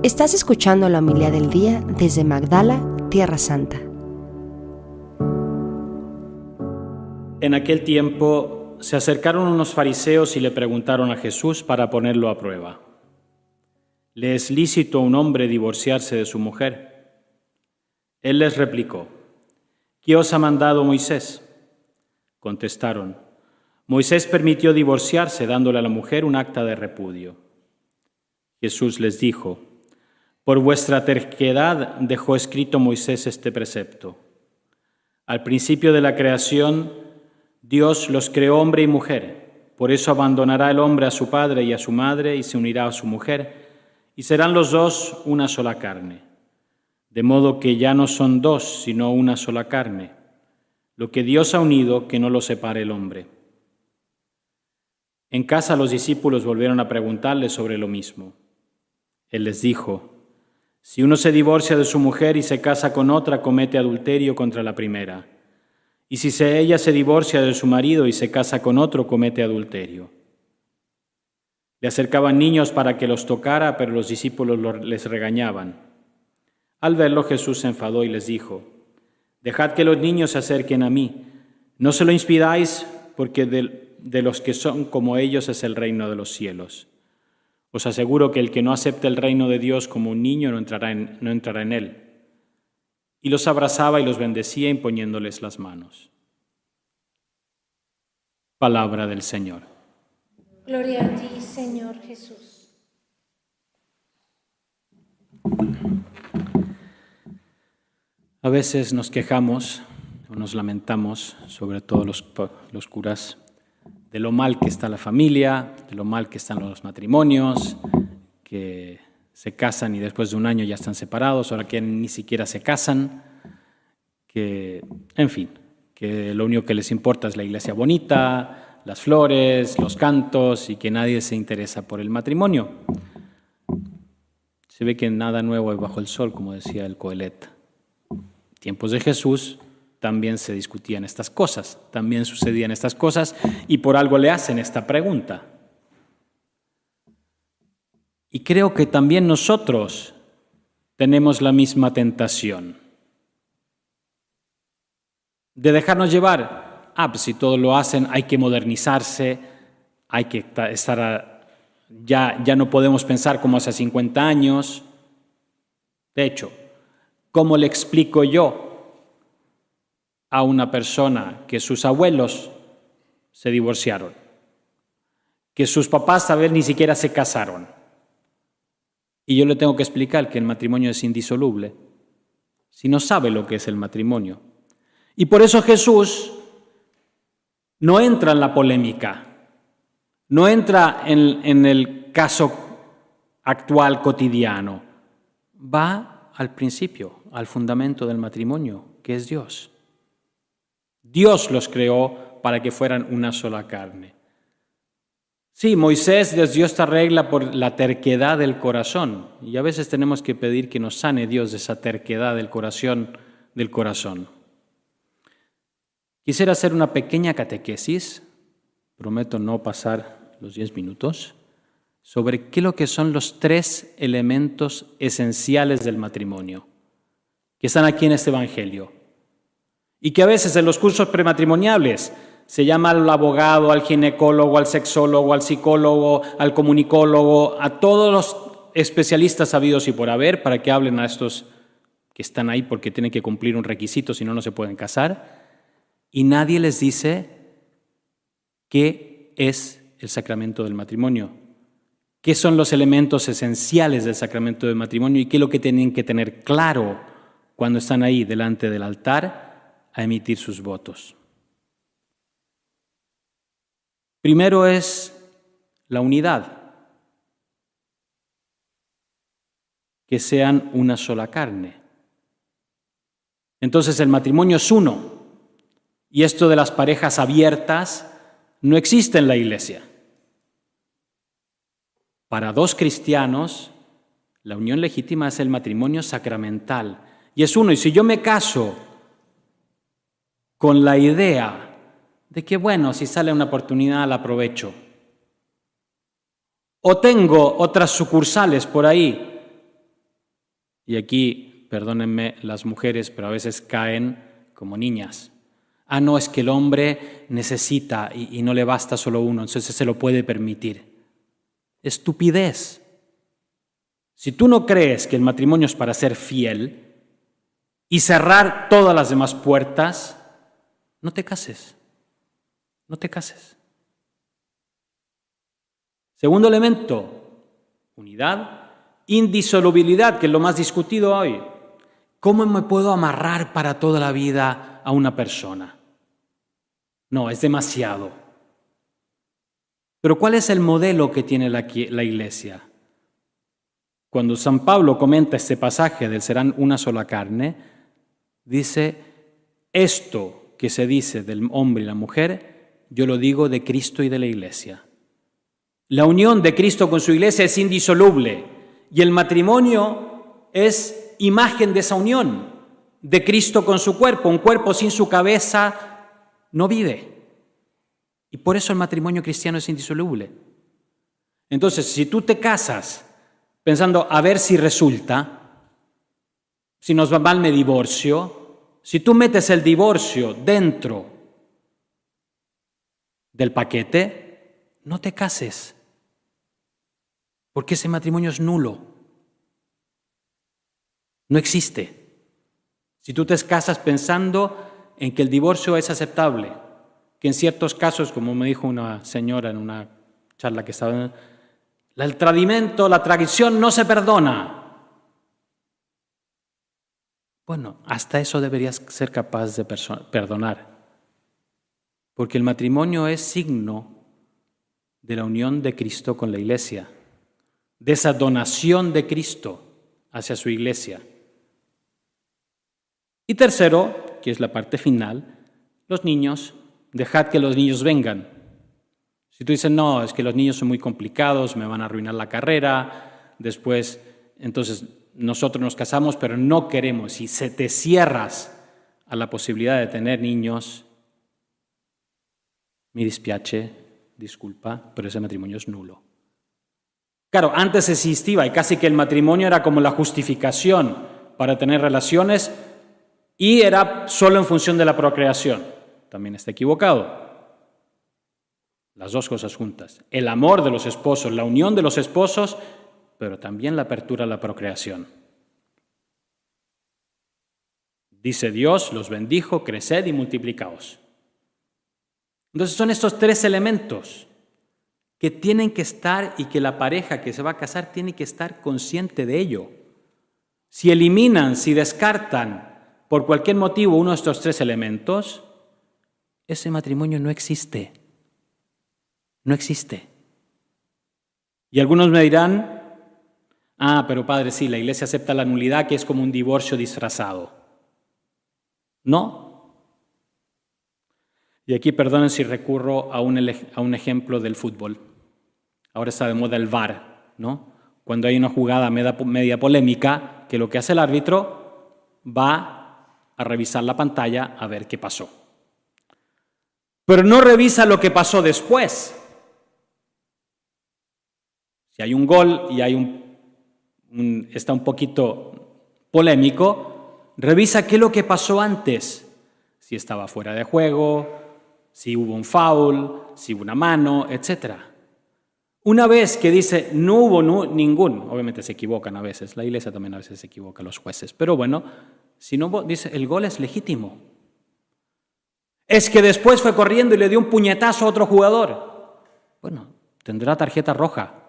Estás escuchando la homilía del día desde Magdala, Tierra Santa. En aquel tiempo se acercaron unos fariseos y le preguntaron a Jesús para ponerlo a prueba: ¿le es lícito a un hombre divorciarse de su mujer? Él les replicó: ¿qué os ha mandado Moisés? Contestaron: Moisés permitió divorciarse dándole a la mujer un acta de repudio. Jesús les dijo: por vuestra terquedad dejó escrito Moisés este precepto. Al principio de la creación, Dios los creó hombre y mujer. Por eso abandonará el hombre a su padre y a su madre y se unirá a su mujer, y serán los dos una sola carne. De modo que ya no son dos, sino una sola carne. Lo que Dios ha unido, que no lo separe el hombre. En casa los discípulos volvieron a preguntarle sobre lo mismo. Él les dijo: si uno se divorcia de su mujer y se casa con otra, comete adulterio contra la primera. Y si ella se divorcia de su marido y se casa con otro, comete adulterio. Le acercaban niños para que los tocara, pero los discípulos les regañaban. Al verlo, Jesús se enfadó y les dijo: dejad que los niños se acerquen a mí. No se lo impidáis, porque de los que son como ellos es el reino de los cielos. Os aseguro que el que no acepte el reino de Dios como un niño no entrará en él. Y los abrazaba y los bendecía imponiéndoles las manos. Palabra del Señor. Gloria a ti, Señor Jesús. A veces nos quejamos o nos lamentamos, sobre todo los curas, de lo mal que está la familia, de lo mal que están los matrimonios, que se casan y después de un año ya están separados, ahora que ni siquiera se casan, que lo único que les importa es la iglesia bonita, las flores, los cantos y que nadie se interesa por el matrimonio. Se ve que nada nuevo hay bajo el sol, como decía el Coelet. En tiempos de Jesús también se discutían estas cosas, también sucedían estas cosas y por algo le hacen esta pregunta. Y creo que también nosotros tenemos la misma tentación de dejarnos llevar. Pues si todos lo hacen, hay que modernizarse, hay que estar, ya no podemos pensar como hace 50 años. De hecho, ¿cómo le explico yo a una persona que sus abuelos se divorciaron, que sus papás tal vez ni siquiera se casaron, y yo le tengo que explicar que el matrimonio es indisoluble, si no sabe lo que es el matrimonio? Y por eso Jesús no entra en la polémica, no entra en el caso actual cotidiano, va al principio, al fundamento del matrimonio, que es Dios. Dios los creó para que fueran una sola carne. Sí, Moisés les dio esta regla por la terquedad del corazón, y a veces tenemos que pedir que nos sane Dios de esa terquedad del corazón. Quisiera hacer una pequeña catequesis, prometo no pasar los 10 minutos, sobre qué es lo que son los 3 elementos esenciales del matrimonio, que están aquí en este Evangelio. Y que a veces en los cursos prematrimoniales se llama al abogado, al ginecólogo, al sexólogo, al psicólogo, al comunicólogo, a todos los especialistas habidos y por haber, para que hablen a estos que están ahí porque tienen que cumplir un requisito, si no, no se pueden casar. Y nadie les dice qué es el sacramento del matrimonio, qué son los elementos esenciales del sacramento del matrimonio y qué es lo que tienen que tener claro cuando están ahí delante del altar a emitir sus votos. Primero es la unidad, que sean una sola carne. Entonces el matrimonio es uno, y esto de las parejas abiertas no existe en la Iglesia. Para 2 cristianos, la unión legítima es el matrimonio sacramental, y es uno. Y si yo me caso con la idea de que, bueno, si sale una oportunidad la aprovecho, o tengo otras sucursales por ahí Y aquí, perdónenme las mujeres, pero a veces caen como niñas. Ah, no, es que el hombre necesita y no le basta solo uno, entonces se lo puede permitir. Estupidez. Si tú no crees que el matrimonio es para ser fiel y cerrar todas las demás puertas, no te cases. No te cases. Segundo elemento, unidad, indisolubilidad, que es lo más discutido hoy. ¿Cómo me puedo amarrar para toda la vida a una persona? No, es demasiado. Pero ¿cuál es el modelo que tiene la Iglesia? Cuando San Pablo comenta este pasaje del serán una sola carne, dice, esto que se dice del hombre y la mujer, yo lo digo de Cristo y de la Iglesia. La unión de Cristo con su Iglesia es indisoluble y el matrimonio es imagen de esa unión de Cristo con su cuerpo. Un cuerpo sin su cabeza no vive. Y por eso el matrimonio cristiano es indisoluble. Entonces, si tú te casas pensando a ver si resulta, si nos va mal me divorcio, si tú metes el divorcio dentro del paquete, no te cases, porque ese matrimonio es nulo. No existe. Si tú te casas pensando en que el divorcio es aceptable, que en ciertos casos, como me dijo una señora en una charla que estaba, el tradimento, la traición no se perdona. Bueno, hasta eso deberías ser capaz de perdonar, porque el matrimonio es signo de la unión de Cristo con la Iglesia, de esa donación de Cristo hacia su Iglesia. Y tercero, que es la parte final, los niños, dejad que los niños vengan. Si tú dices, no, es que los niños son muy complicados, me van a arruinar la carrera, después, entonces nosotros nos casamos, pero no queremos, si se te cierras a la posibilidad de tener niños, mi dispiace, disculpa, pero ese matrimonio es nulo. Claro, antes existía y casi que el matrimonio era como la justificación para tener relaciones y era solo en función de la procreación. También está equivocado. Las dos cosas juntas. El amor de los esposos, la unión de los esposos, pero también la apertura a la procreación. Dice Dios, los bendijo, creced y multiplicaos. Entonces son estos tres elementos que tienen que estar y que la pareja que se va a casar tiene que estar consciente de ello. Si eliminan, si descartan por cualquier motivo uno de estos tres elementos, ese matrimonio no existe. No existe. Y algunos me dirán, pero padre, sí, la Iglesia acepta la nulidad, que es como un divorcio disfrazado. No. Y aquí perdonen si recurro a un ejemplo del fútbol. Ahora está de moda el VAR, ¿no? Cuando hay una jugada media polémica, que lo que hace el árbitro va a revisar la pantalla a ver qué pasó. Pero no revisa lo que pasó después. Si hay un gol y está un poquito polémico, revisa qué es lo que pasó antes. Si estaba fuera de juego, si hubo un foul, si hubo una mano, etc. Una vez que dice no hubo ningún, obviamente se equivocan a veces, la Iglesia también a veces se equivoca, los jueces, pero bueno, si no hubo, dice el gol es legítimo. Es que después fue corriendo y le dio un puñetazo a otro jugador. Bueno, tendrá tarjeta roja,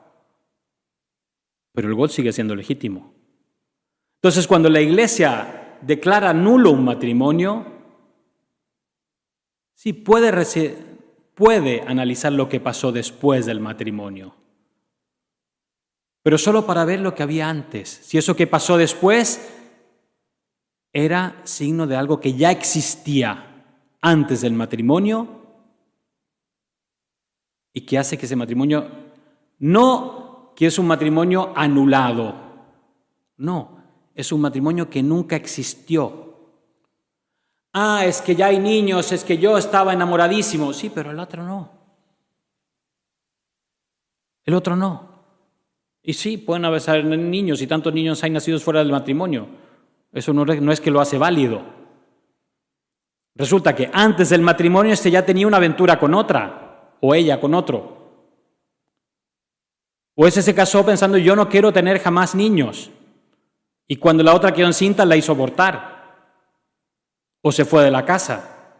pero el gol sigue siendo legítimo. Entonces, cuando la Iglesia declara nulo un matrimonio, sí puede analizar lo que pasó después del matrimonio, pero solo para ver lo que había antes. Si eso que pasó después era signo de algo que ya existía antes del matrimonio y que hace que ese matrimonio no que es un matrimonio anulado. No, es un matrimonio que nunca existió. Es que ya hay niños, es que yo estaba enamoradísimo. Sí, pero el otro no. El otro no. Y sí, pueden haber niños y tantos niños hay nacidos fuera del matrimonio. Eso no es que lo hace válido. Resulta que antes del matrimonio ya tenía una aventura con otra, o ella con otro. O ese se casó pensando, yo no quiero tener jamás niños. Y cuando la otra quedó encinta, la hizo abortar. O se fue de la casa.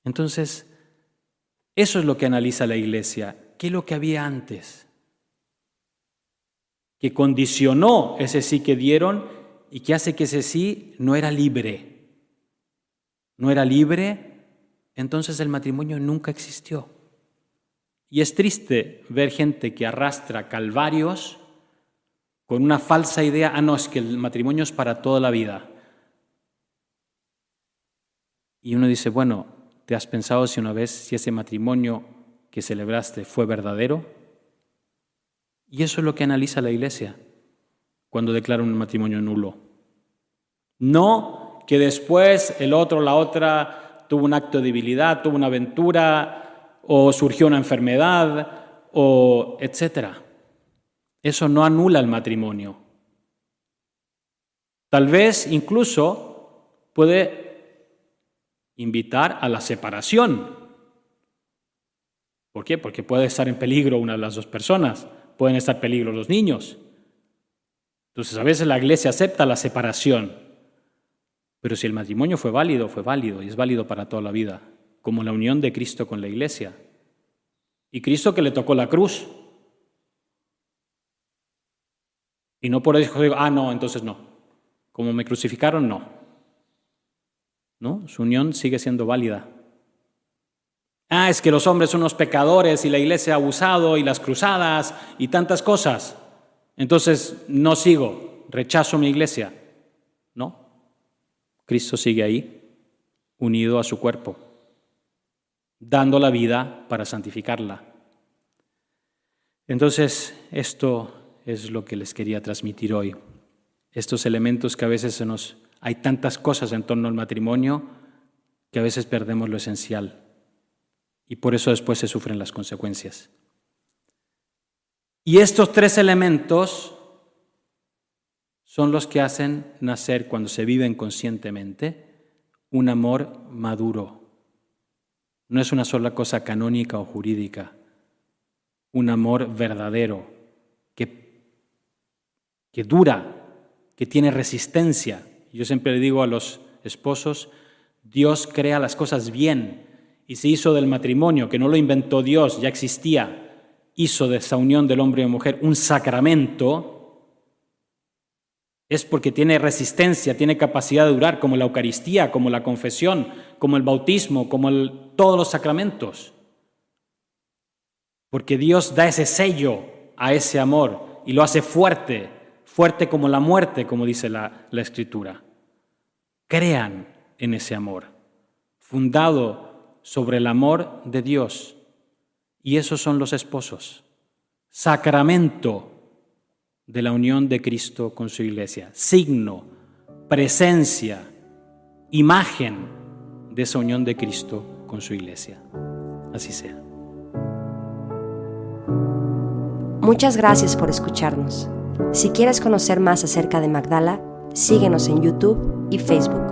Entonces, eso es lo que analiza la Iglesia. ¿Qué es lo que había antes? Que condicionó ese sí que dieron y que hace que ese sí no era libre. No era libre, entonces el matrimonio nunca existió. Y es triste ver gente que arrastra calvarios con una falsa idea, no, es que el matrimonio es para toda la vida. Y uno dice, bueno, ¿te has pensado si una vez si ese matrimonio que celebraste fue verdadero? Y eso es lo que analiza la Iglesia cuando declara un matrimonio nulo. No que después el otro, la otra, tuvo un acto de debilidad, tuvo una aventura, o surgió una enfermedad, o etcétera. Eso no anula el matrimonio. Tal vez incluso puede invitar a la separación. ¿Por qué? Porque puede estar en peligro una de las dos personas, pueden estar en peligro los niños. Entonces a veces la Iglesia acepta la separación, pero si el matrimonio fue válido y es válido para toda la vida, como la unión de Cristo con la Iglesia. Y Cristo que le tocó la cruz. Y no por eso digo, no, entonces no. Como me crucificaron, no. ¿No? Su unión sigue siendo válida. Es que los hombres son unos pecadores y la Iglesia ha abusado y las cruzadas y tantas cosas. Entonces no sigo, rechazo mi Iglesia. No. Cristo sigue ahí, unido a su cuerpo, dando la vida para santificarla. Entonces, esto es lo que les quería transmitir hoy. Estos elementos que a veces hay tantas cosas en torno al matrimonio que a veces perdemos lo esencial. Y por eso después se sufren las consecuencias. Y estos tres elementos son los que hacen nacer, cuando se viven conscientemente, un amor maduro. No es una sola cosa canónica o jurídica. Un amor verdadero, que dura, que tiene resistencia. Yo siempre le digo a los esposos, Dios crea las cosas bien y se hizo del matrimonio, que no lo inventó Dios, ya existía, hizo de esa unión del hombre y mujer un sacramento, es porque tiene resistencia, tiene capacidad de durar, como la Eucaristía, como la confesión, como el bautismo, como todos los sacramentos. Porque Dios da ese sello a ese amor y lo hace fuerte, fuerte como la muerte, como dice la Escritura. Crean en ese amor, fundado sobre el amor de Dios. Y esos son los esposos, sacramento de la unión de Cristo con su Iglesia, signo, presencia, imagen de esa unión de Cristo con su Iglesia. Así sea. Muchas gracias por escucharnos. Si quieres conocer más acerca de Magdala, síguenos en YouTube y Facebook.